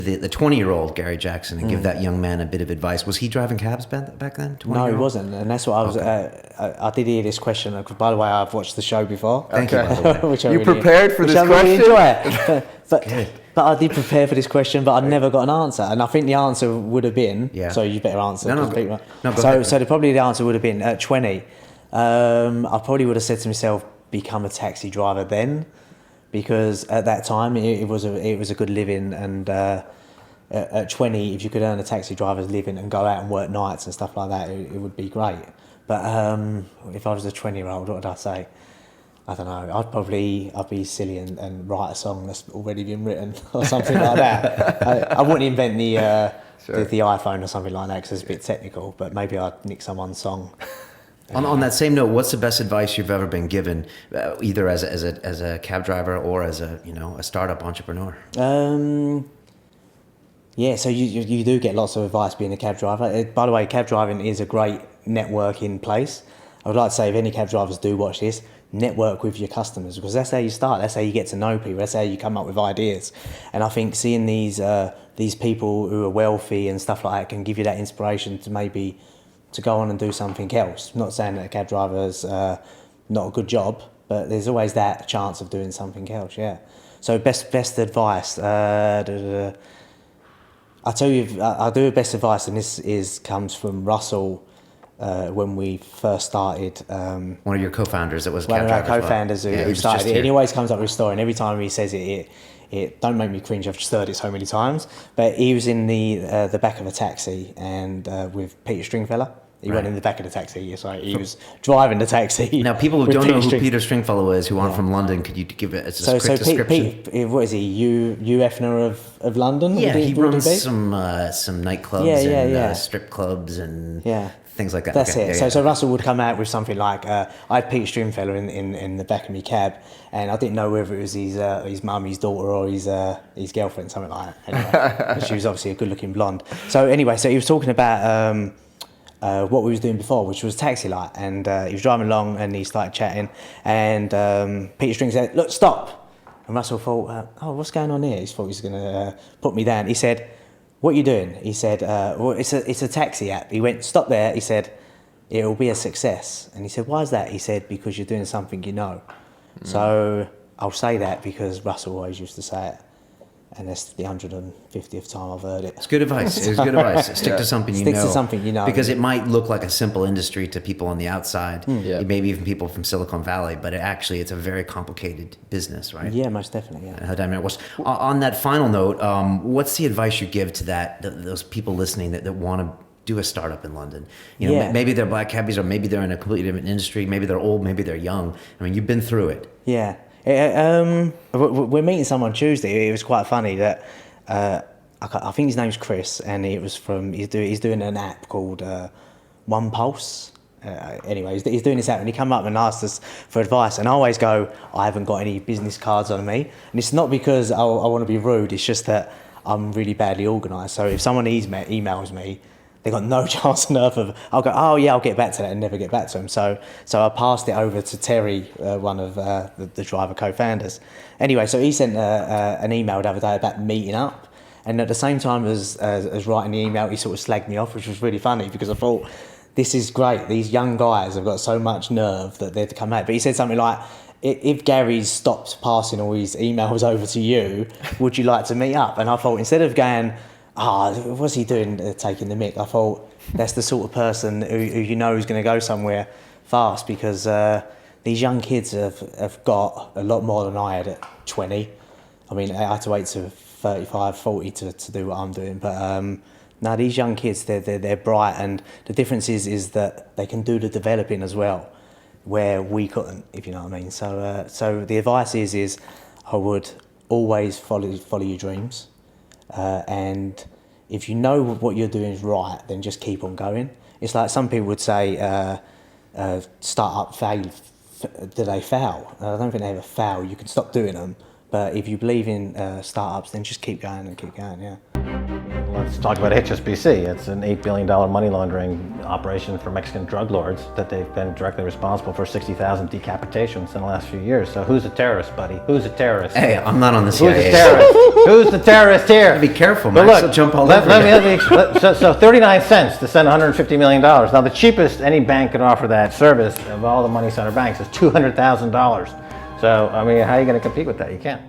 the 20-year-old Gary Jackson and give that young man a bit of advice. Was he driving cabs back then? No, he wasn't, and that's what I was. Okay. I did hear this question. By the way, I've watched the show before. Thank you. By the way. Which you prepared for this question? I really enjoy. But I did prepare for this question, but I never got an answer. And I think the answer would have been. Yeah. So you better answer. No, so probably the answer would have been at 20. I probably would have said to myself, become a taxi driver then. Because at that time it was a good living, and at 20, if you could earn a taxi driver's living and go out and work nights and stuff like that, it would be great. But if I was a 20-year-old, what would I say? I don't know. I'd be silly and write a song that's already been written or something like that. I wouldn't invent the iPhone or something like that because it's a bit technical. But maybe I'd nick someone's song. On that same note, what's the best advice you've ever been given, either as a cab driver or as a startup entrepreneur? Yeah, so you do get lots of advice being a cab driver. By the way, cab driving is a great networking place. I would like to say if any cab drivers do watch this, network with your customers, because that's how you start. That's how you get to know people. That's how you come up with ideas. And I think seeing these people who are wealthy and stuff like that can give you that inspiration to maybe to go on and do something else. I'm not saying that a cab driver's not a good job, but there's always that chance of doing something else, yeah. So best advice. I tell you, I'll do a best advice, and this comes from Russell when we first started. One of your co-founders that was one cab of our driver co-founders who started it. And he always comes up with a story, and every time he says it don't make me cringe. I've just heard it so many times. But he was in the back of a taxi and with Peter Stringfellow. He went in the back of the taxi. So he was driving the taxi. Now, people who don't know who Peter Stringfellow is, who aren't from London, could you give it a quick description? Pete, what is he? Hugh Hefner of London? Yeah, he runs some nightclubs and strip clubs and things like that. That's it. So Russell would come out with something like, I had Peter Stringfellow in the back of my cab, and I didn't know whether it was his mum, his daughter, or his girlfriend, something like that. Anyway, she was obviously a good-looking blonde. So anyway, so he was talking about what we was doing before, which was taxi light, and he was driving along and he started chatting, and Peter String said, "Look, stop." And Russell thought, "Oh, what's going on here?" He thought he was going to put me down. He said, "What are you doing?" He said, "Well, it's a taxi app." He went, "Stop there." He said, "It'll be a success." And he said, "Why is that?" He said, "Because you're doing something you know." So I'll say that because Russell always used to say it. And that's the 150th time I've heard it. It's good advice. It's good advice. Stick to something you know. Stick to something you know. Because it might look like a simple industry to people on the outside, maybe even people from Silicon Valley, but it's a very complicated business, right? Yeah, most definitely, yeah. On that final note, what's the advice you give to those people listening that want to do a startup in London? Maybe they're black cabbies, or maybe they're in a completely different industry. Maybe they're old, maybe they're young. I mean, you've been through it. Yeah. We're meeting someone Tuesday. It was quite funny that I think his name's Chris, and he's doing an app called One Pulse. Anyway, he's doing this app, and he come up and asked us for advice, and I always go, I haven't got any business cards on me, and it's not because I want to be rude. It's just that I'm really badly organised. So if someone emails me, they got no chance on earth of. I'll go, oh yeah, I'll get back to that, and never get back to them. So I passed it over to Terry, one of the driver co-founders. Anyway, so he sent an email the other day about meeting up, and at the same time as writing the email, he sort of slagged me off, which was really funny because I thought, this is great. These young guys have got so much nerve that they're to come out. But he said something like, if Gary's stopped passing all his emails over to you, would you like to meet up? And I thought, instead of going, what's he doing taking the mick? I thought that's the sort of person who you know is going to go somewhere fast, because these young kids have got a lot more than I had at 20. I mean, I had to wait to 35, 40 to do what I'm doing. But now these young kids, they're bright, and the difference is that they can do the developing as well, where we couldn't, if you know what I mean. So the advice is I would always follow your dreams. And if you know what you're doing is right, then just keep on going. It's like some people would say, start up, fail. Do they fail? I don't think they ever fail. You can stop doing them, But if you believe in startups, then just keep going and keep going. Yeah. Let's talk about HSBC. It's an $8 billion money laundering operation for Mexican drug lords that they've been directly responsible for 60,000 decapitations in the last few years. So who's a terrorist, buddy? Who's a terrorist? Hey, I'm not on the Who's CIA. a terrorist? Who's the terrorist here? Be careful, But Max. look, They'll jump all let, over let you. me, so 39 cents to send $150 million. Now, the cheapest any bank can offer that service of all the money center banks is $200,000. So, I mean, how are you going to compete with that? You can't.